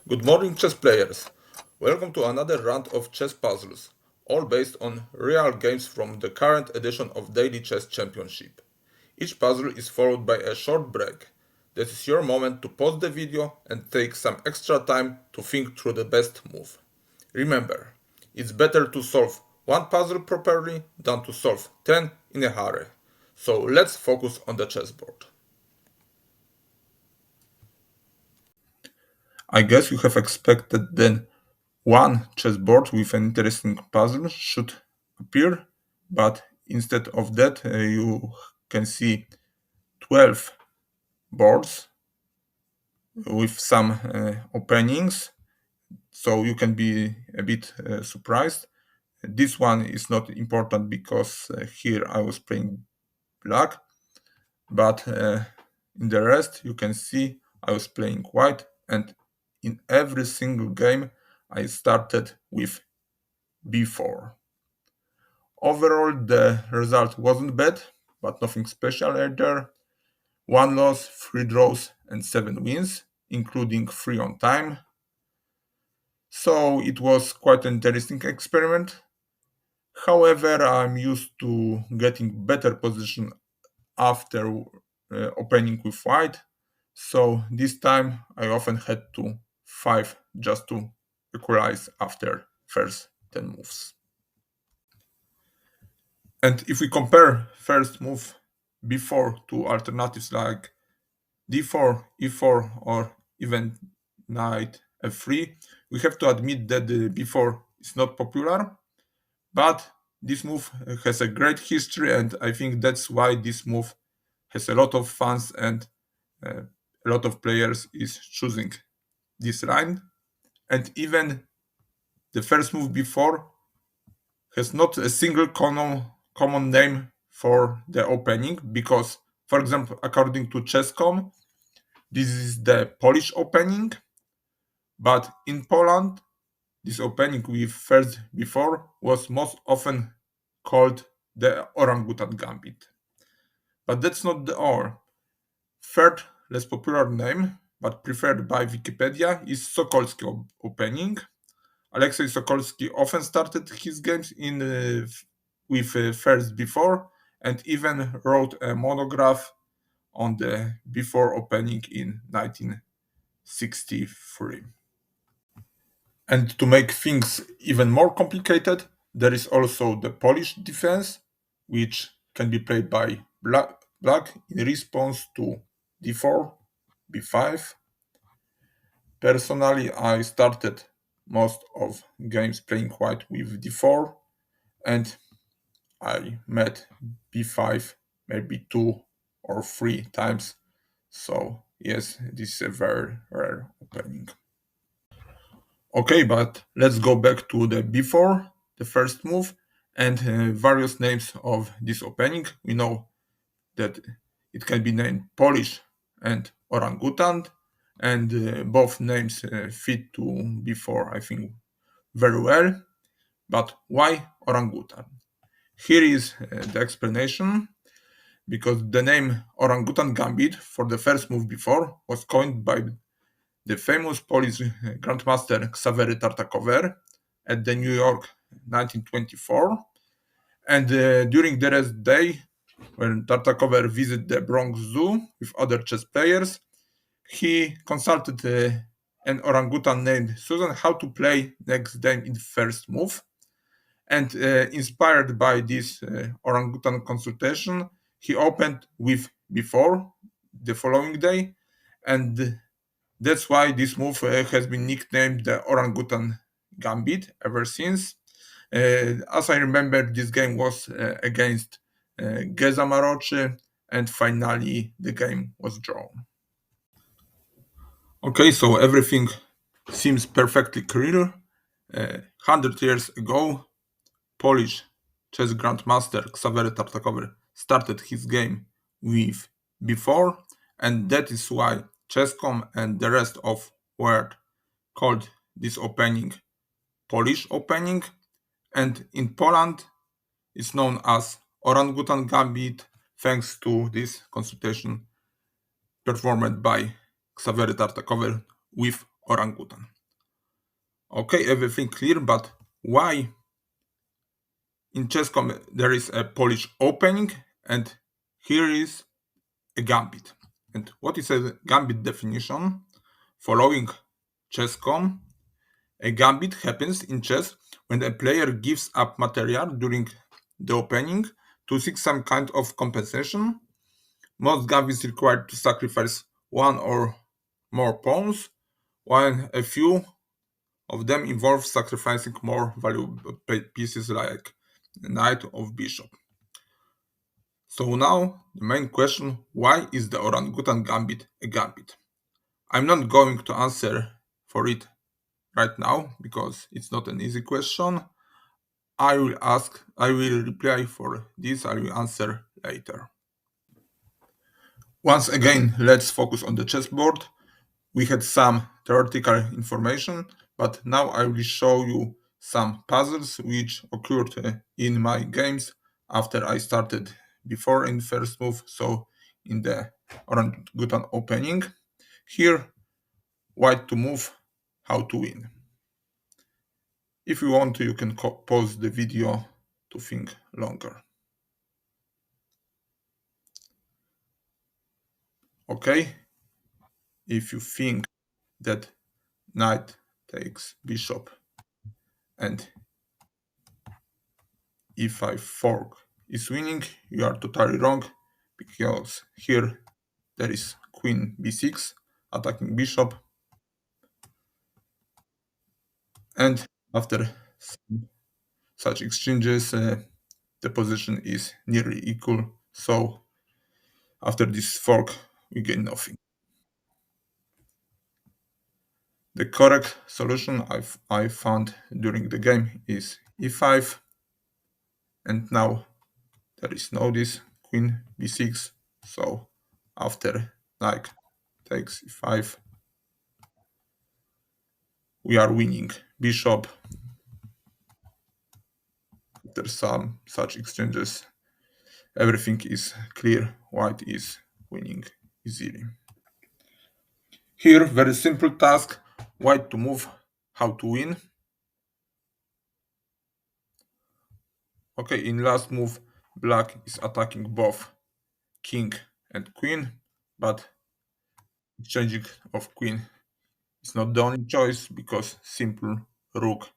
Good morning, chess players. Welcome to another round of chess puzzles, all based on real games from the current edition of Daily Chess Championship. Each puzzle is followed by a short break. This is your moment to pause the video and take some extra time to think through the best move. Remember, it's better to solve one puzzle properly than to solve 10 in a hurry. So let's focus on the chessboard. I guess you have expected then one chessboard with an interesting puzzle should appear, but instead of that you can see 12 boards with some openings, so you can be a bit surprised. This one is not important because here I was playing black, but in the rest you can see I was playing white, and in every single game I started with b4. Overall, the result wasn't bad, but nothing special either. 1 loss, 3 draws, and 7 wins, including 3 on time. So it was quite an interesting experiment. However, I'm used to getting better position after opening with white. So this time I often had to 5 just to equalize after first 10 moves. And if we compare first move b4 to alternatives like d4, e4, or even knight f3, we have to admit that the b4 is not popular, but this move has a great history, and I think that's why this move has a lot of fans and a lot of players is choosing this line. And even the first move b4 has not a single common name for the opening, because, for example, according to Chess.com, this is the Polish opening, but in Poland, this opening with first b4 was most often called the Orangutan Gambit. But that's not the all. Third, less popular name, but preferred by Wikipedia, is Sokolski opening. Alexei Sokolski often started his games with first b4, and even wrote a monograph on the b4 opening in 1963. And to make things even more complicated, there is also the Polish defense, which can be played by black in response to d4, b5. Personally, I started most of games playing white with d4, and I met b5 maybe 2 or 3 times. So yes, this is a very rare opening. Okay, but let's go back to the b4, the first move, and various names of this opening. We know that it can be named Polish and Orangutan, and both names fit to b4, I think, very well. But why Orangutan? Here is the explanation. Because the name Orangutan Gambit for the first move b4 was coined by the famous Polish grandmaster Ksawery Tartakower at the New York 1924. And during the rest day, when Tartakower visited the Bronx Zoo with other chess players, he consulted an orangutan named Susan how to play next game in the first move. And inspired by this orangutan consultation, he opened with b4 the following day, and that's why this move has been nicknamed the Orangutan Gambit ever since. As I remember, this game was against Geza Maroczy, and finally the game was drawn. Okay, so everything seems perfectly clear. 100 years ago, Polish chess grandmaster Ksawery Tartakower started his game with b4, and that is why Chess.com and the rest of world called this opening Polish opening, and in Poland it's known as Orangutan Gambit thanks to this consultation performed by Ksawery Tartakower with orangutan. Okay, everything clear, but why in chess.com there is a Polish opening and here is a gambit? And what is a gambit definition? Following chess.com, a gambit happens in chess when a player gives up material during the opening to seek some kind of compensation. Most gambits require to sacrifice one or more pawns, while a few of them involve sacrificing more valuable pieces like knight or bishop. So now the main question, why is the Orangutan Gambit a gambit? I'm not going to answer for it right now because it's not an easy question. I will reply for this, I will answer later. Once again, let's focus on the chessboard. We had some theoretical information, but now I will show you some puzzles which occurred in my games after I started before in first move, so in the orangutan opening. Here, white to move, how to win. If you want to, you can pause the video to think longer. Okay, if you think that knight takes bishop and e5 fork is winning, you are totally wrong because here there is queen b6 attacking bishop, and after such exchanges the position is nearly equal, so after this fork we gain nothing. The correct solution I found during the game is e5, and now there is no this queen b6, so after knight takes e5 we are winning bishop. After some such exchanges everything is clear, white is winning easily. Here very simple task, white to move, how to win. Okay, in last move black is attacking both king and queen, but exchanging of queen is not the only choice because simple rook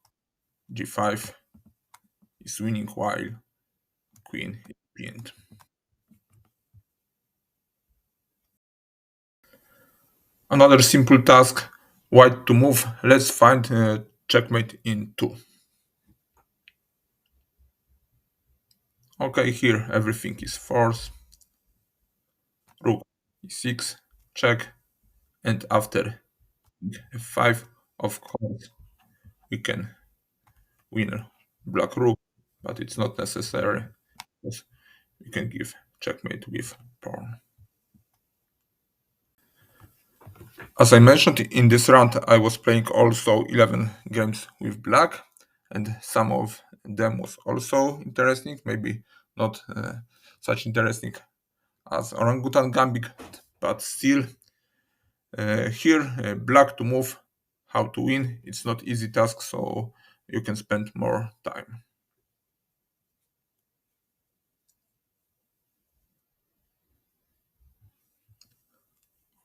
g5 is winning while queen is pinned. Another simple task, white to move. Let's find checkmate in 2. Okay, here everything is force. Rook e6, check, and after f5, of course, we can win black rook, but it's not necessary because we can give checkmate with pawn. As I mentioned, in this round I was playing also 11 games with black, and some of them was also interesting, maybe not such interesting as Orangutan Gambit, but still here black to move, how to win, it's not easy task, so you can spend more time.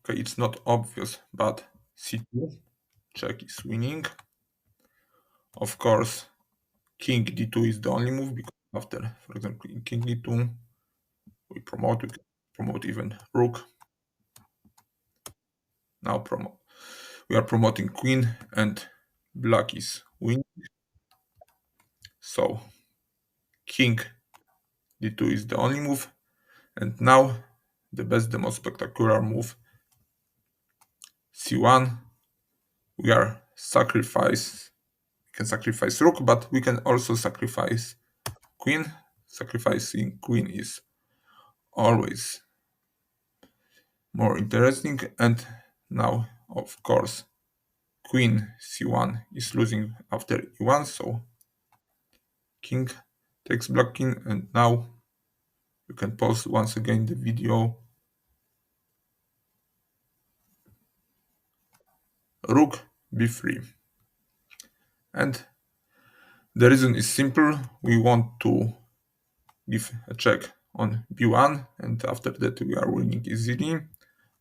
Okay, it's not obvious, but c2 check is winning. Of course, king d2 is the only move because after, for example, king d2, we promote even rook. Now we are promoting queen, and black is winning. So king d2 is the only move, and now the most spectacular move, c1. We are can sacrifice rook, but we can also sacrifice queen. Sacrificing queen is always more interesting, and now of course queen c1 is losing after e1, so king takes black king, and now you can pause once again the video. Rook b3. And the reason is simple. We want to give a check on b1, and after that we are winning easily.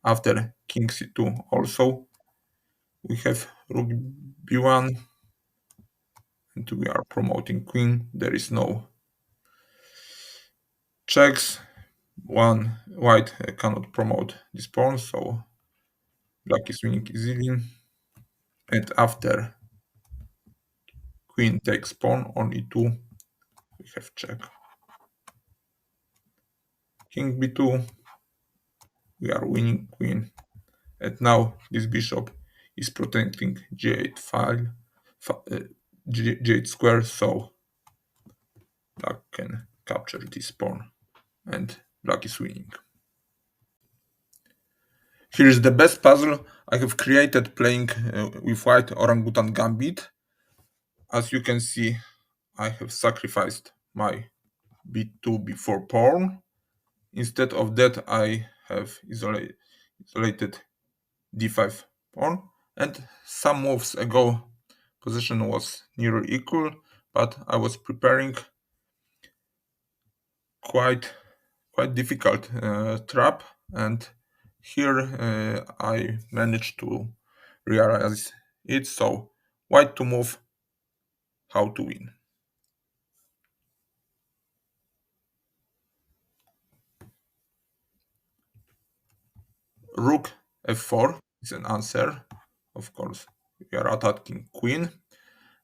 After king c2 also we have rook b1, and we are promoting queen. There is no checks. One white cannot promote this pawn, so black is winning easily. And after queen takes pawn on e2, we have check. King b2, we are winning queen. And now this bishop is protecting g8 file, g8 square, so black can capture this pawn and black is winning. Here is the best puzzle I have created playing with white Orangutan Gambit. As you can see, I have sacrificed my b2 b4 pawn. Instead of that, I have isolated d5 pawn, and some moves ago position was nearly equal, but I was preparing quite difficult trap, and here I managed to realize it. So white to move, how to win. Rook f4 is an answer. Of course, we are attacking queen,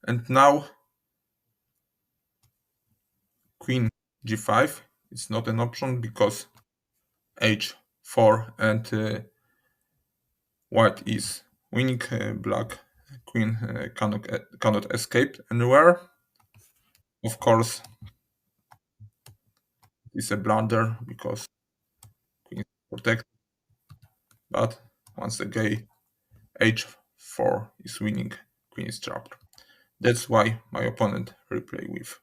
and now queen g5 is not an option because h4 and white is winning. Black queen cannot escape anywhere. Of course, it's a blunder because queen is protected. But once again, h4 is winning. Queen is trapped. That's why my opponent replay with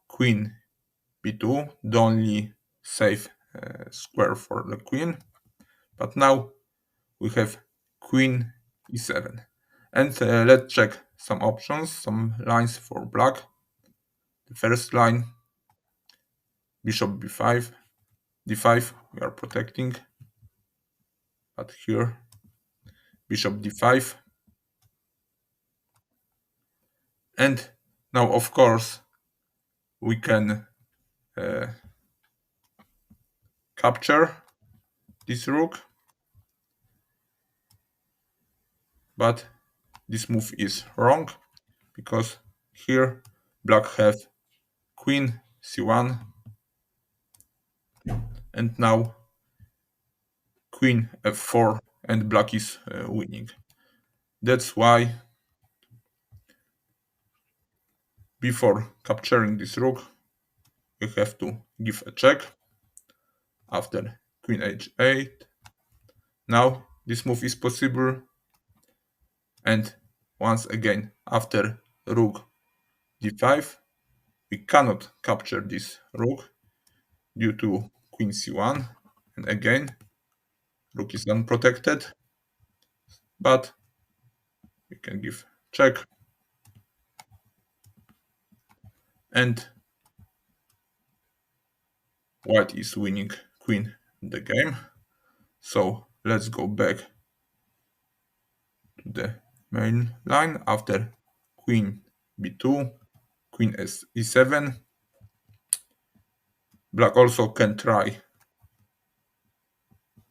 queen b2, the only safe square for the queen. But now we have queen e7. And let's check some options, some lines for black. The first line, bishop b5, d5, we are protecting. But here, bishop d5. And now, of course, we can capture this rook. But this move is wrong because here black have queen c1, and now queen f4, and black is winning. That's why before capturing this rook we have to give a check. After queen h8, now this move is possible, and once again after rook d5 we cannot capture this rook due to queen c1, and again rook is unprotected, but we can give check, and white is winning queen in the game. So let's go back to the main line. After queen b2, queen e7, black also can try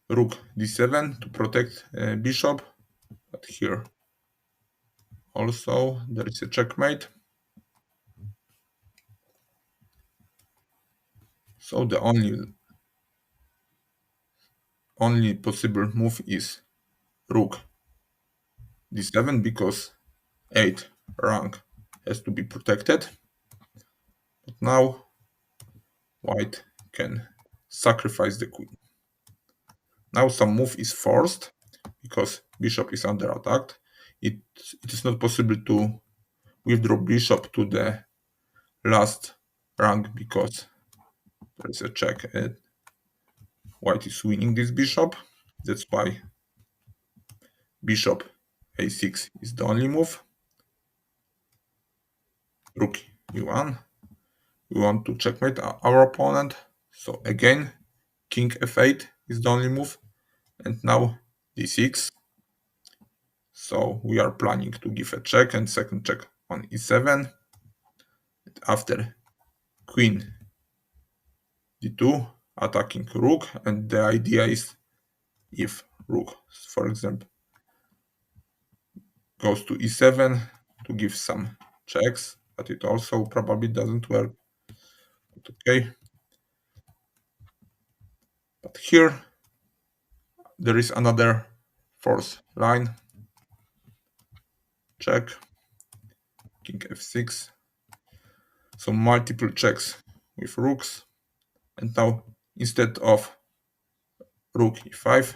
rook d7 to protect bishop, but here also there is a checkmate. So the only possible move is rook d7 because 8 rank has to be protected. But now white can sacrifice the queen. Now some move is forced because bishop is under attack. It is not possible to withdraw bishop to the last rank because there is a check and white is winning this bishop. That's why bishop a6 is the only move. rook e1. We want to checkmate our opponent. So again, king f8 is the only move. And now d6. So we are planning to give a check and second check on e7. After queen d2, attacking rook. And the idea is if rook, for example, goes to e7 to give some checks, but it also probably doesn't work. But okay. But here there is another fourth line. Check, king f6. So multiple checks with rooks. And now instead of rook e5,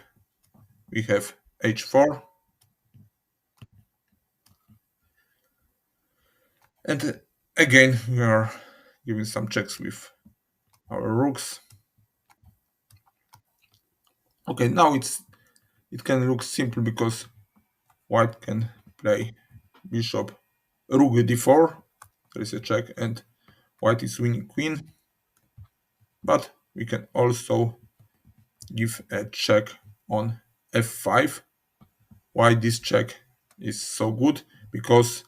we have h4. And again, we are giving some checks with our rooks. Okay, now it can look simple because white can play bishop rook d4. There is a check and white is winning queen. But we can also give a check on f5. Why this check is so good? Because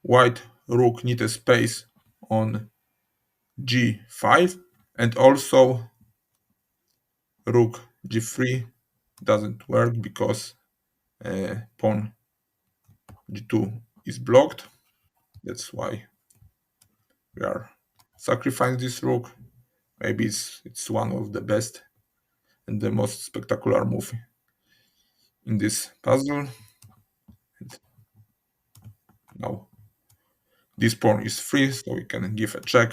white rook need a space on g5 and also rook g3 doesn't work because pawn g2 is blocked. That's why we are sacrificing this rook. Maybe it's one of the best and the most spectacular move in this puzzle. And now this pawn is free, so we can give a check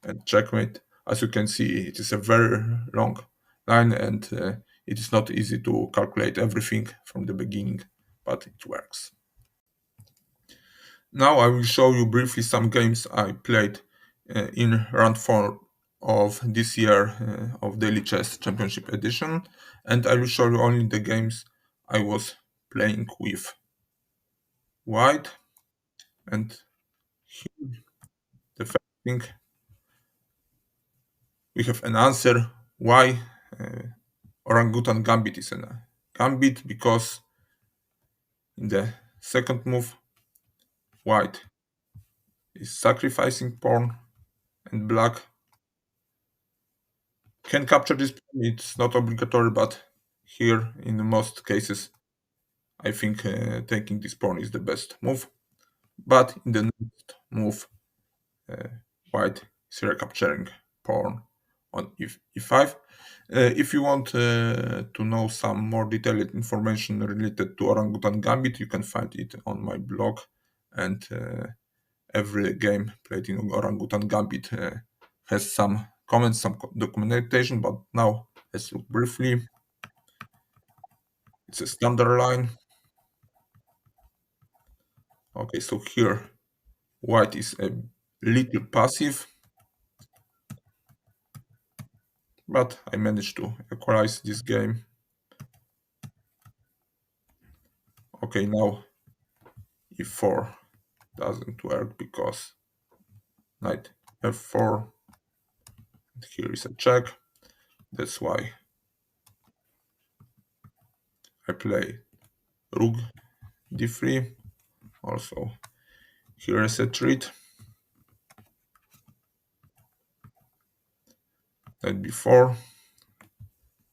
and checkmate. As you can see, it is a very long line and it is not easy to calculate everything from the beginning, but it works. Now I will show you briefly some games I played in round 4 of this year of Daily Chess Championship Edition, and I will show you only the games I was playing with white. And the first thing, we have an answer why Orangutan Gambit is a gambit, because in the second move white is sacrificing pawn and black can capture this pawn. It's not obligatory, but here in most cases I think taking this pawn is the best move. But in the next move white is recapturing pawn on e5. If you want to know some more detailed information related to Orangutan Gambit, you can find it on my blog. And every game played in Orangutan Gambit has some comments, some documentation. But now let's look briefly. It's a standard line. Okay, so here white is a little passive, but I managed to equalize this game. Okay, now e4 doesn't work because knight f4. And here is a check. That's why I play rook d3. Also, here is a treat. Knight b4.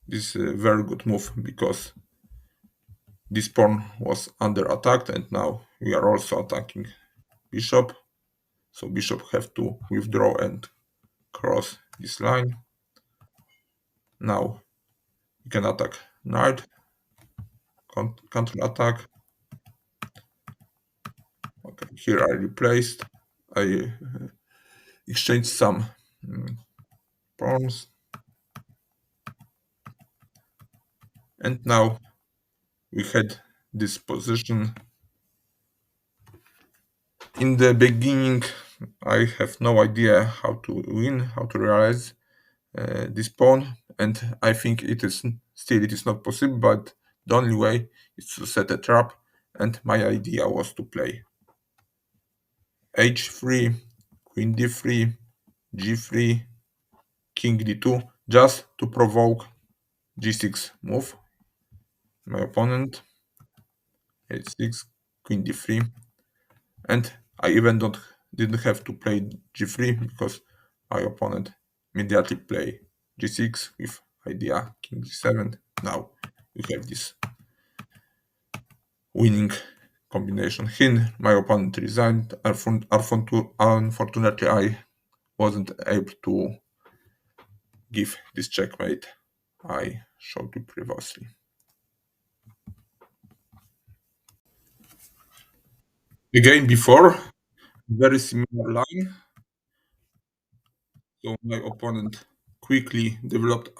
This is a very good move because this pawn was under attack, and now we are also attacking bishop. So bishop have to withdraw and cross this line. Now we can attack knight, counter attack. Okay, here I replaced. I exchanged some pawns, and now we had this position. In the beginning, I have no idea how to win, how to realize this pawn, and I think it is not possible. But the only way is to set a trap, and my idea was to play h3, queen d3, g3, king d2, just to provoke g6 move. My opponent h6, queen d3, and I even didn't have to play g3 because my opponent immediately play g6 with idea king g7. Now we have this winning combination. Here my opponent resigned. Unfortunately, I wasn't able to give this checkmate I showed you previously. Again, before, very similar line. So my opponent quickly developed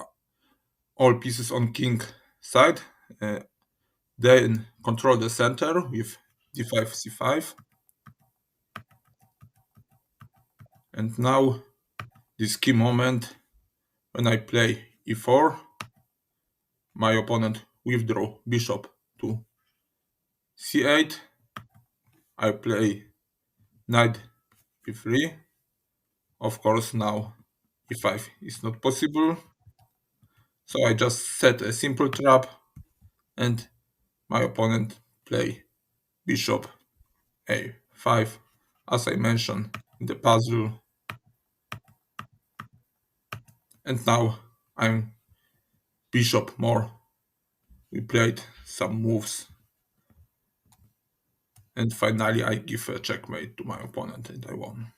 all pieces on king side, uh, then control the center with d5, c5, and now this key moment when I play e4, my opponent withdraw bishop to c8. I play knight b3. Of course, now e5 is not possible, so I just set a simple trap, and my opponent play bishop a5, as I mentioned in the puzzle. And now I'm bishop more. We played some moves, and finally I give a checkmate to my opponent, and I won.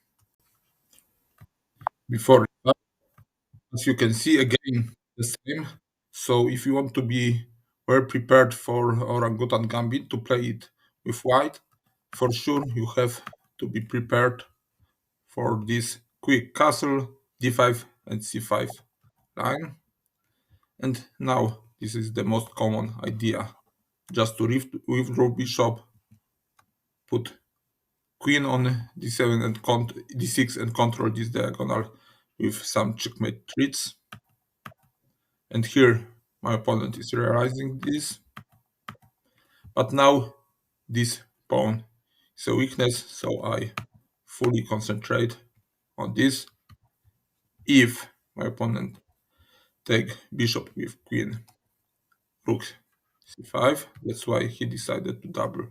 Before that, as you can see, again the same. So if you want to be well prepared for Orangutan Gambit to play it with white, for sure you have to be prepared for this quick castle, d5 and c5 line. And now this is the most common idea. Just to withdraw bishop, put queen on d7 and d6 and control this diagonal with some checkmate treats. And here my opponent is realizing this. But now this pawn is a weakness, so I fully concentrate on this. If my opponent take bishop with queen, rook c5, that's why he decided to double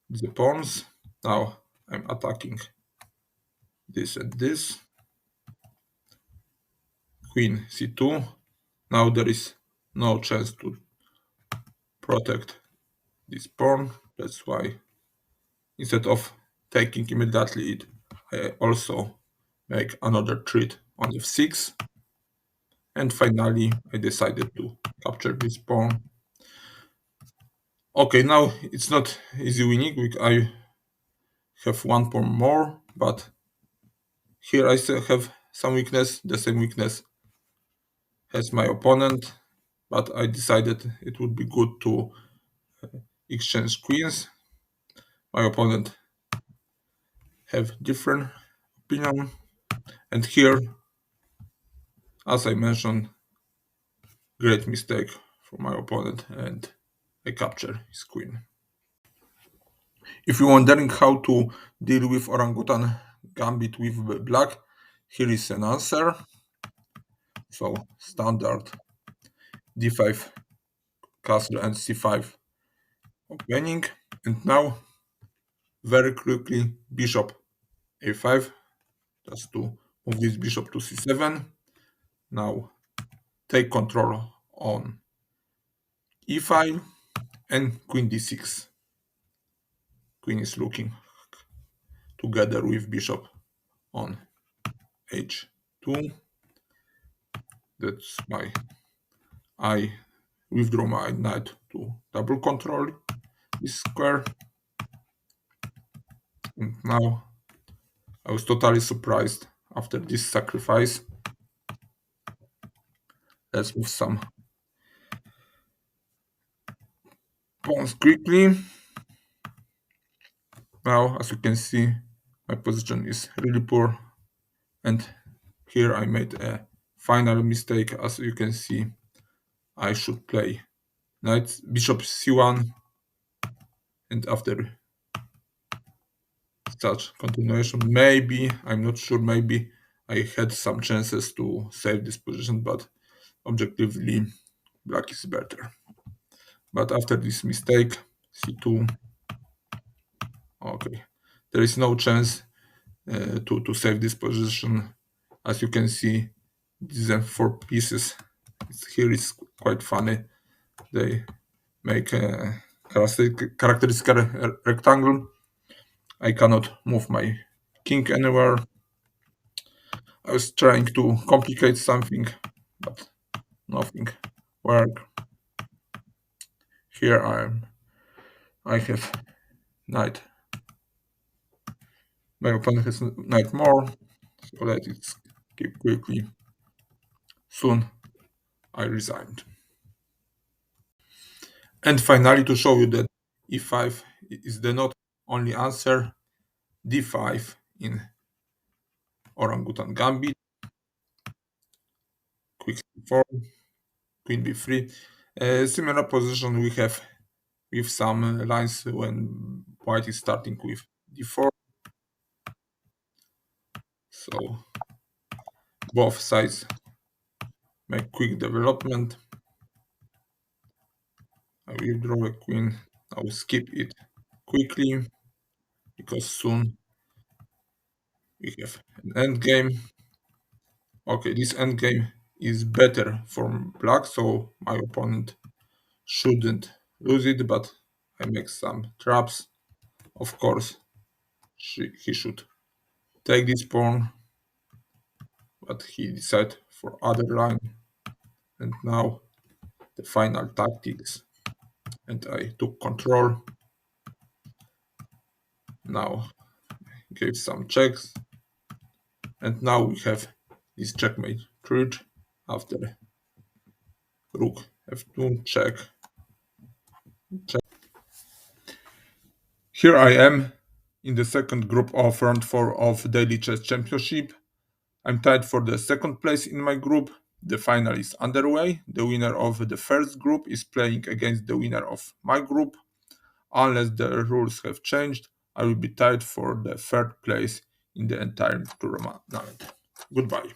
the pawns. Now I'm attacking this and this. Queen c2. Now there is no chance to protect this pawn. That's why instead of taking immediately it, I also make another threat on f6. And finally, I decided to capture this pawn. Okay, now it's not easy winning. I have one pawn more, but here I still have some weakness, the same weakness as my opponent. But I decided it would be good to exchange queens. My opponent have different opinion, and here, as I mentioned, great mistake for my opponent, and I capture his queen. If you're wondering how to deal with Orangutan Gambit with black, here is an answer. So standard d5 castle and c5 opening, and now very quickly bishop a5, just to move this bishop to c7. Now take control on e file and queen d6. Queen is looking together with bishop on h2. That's why I withdraw my knight to double control this square. And now I was totally surprised after this sacrifice. Let's move some pawns quickly. Now, as you can see, my position is really poor, and here I made a final mistake. As you can see, I should play knight bishop c1, and after such continuation. Maybe, I'm not sure, maybe I had some chances to save this position, but objectively, black is better. But after this mistake, c2, okay, there is no chance to save this position. As you can see, these are four pieces. Here is quite funny. They make a characteristic rectangle. I cannot move my king anywhere. I was trying to complicate something, but nothing worked. Here I have knight. My opponent has knight more, so let it skip quickly. Soon I resigned. And finally, to show you that e5 is the not only answer, d5 in Orangutan Gambit, quick c4, queen b3. Similar position we have with some lines when white is starting with d4. So both sides make quick development. I withdraw a queen. I will skip it quickly because soon we have an endgame. Okay, this endgame is better for black, so my opponent shouldn't lose it, but I make some traps. Of course, he should take this pawn, but he decided for other line. And now the final tactics. And I took control. Now gave some checks. And now we have this checkmate truth after rook f2 check. Here I am in the second group of round 4 of Daily Chess Championship. I'm tied for the second place in my group. The final is underway. The winner of the first group is playing against the winner of my group. Unless the rules have changed, I will be tied for the third place in the entire tournament. Goodbye.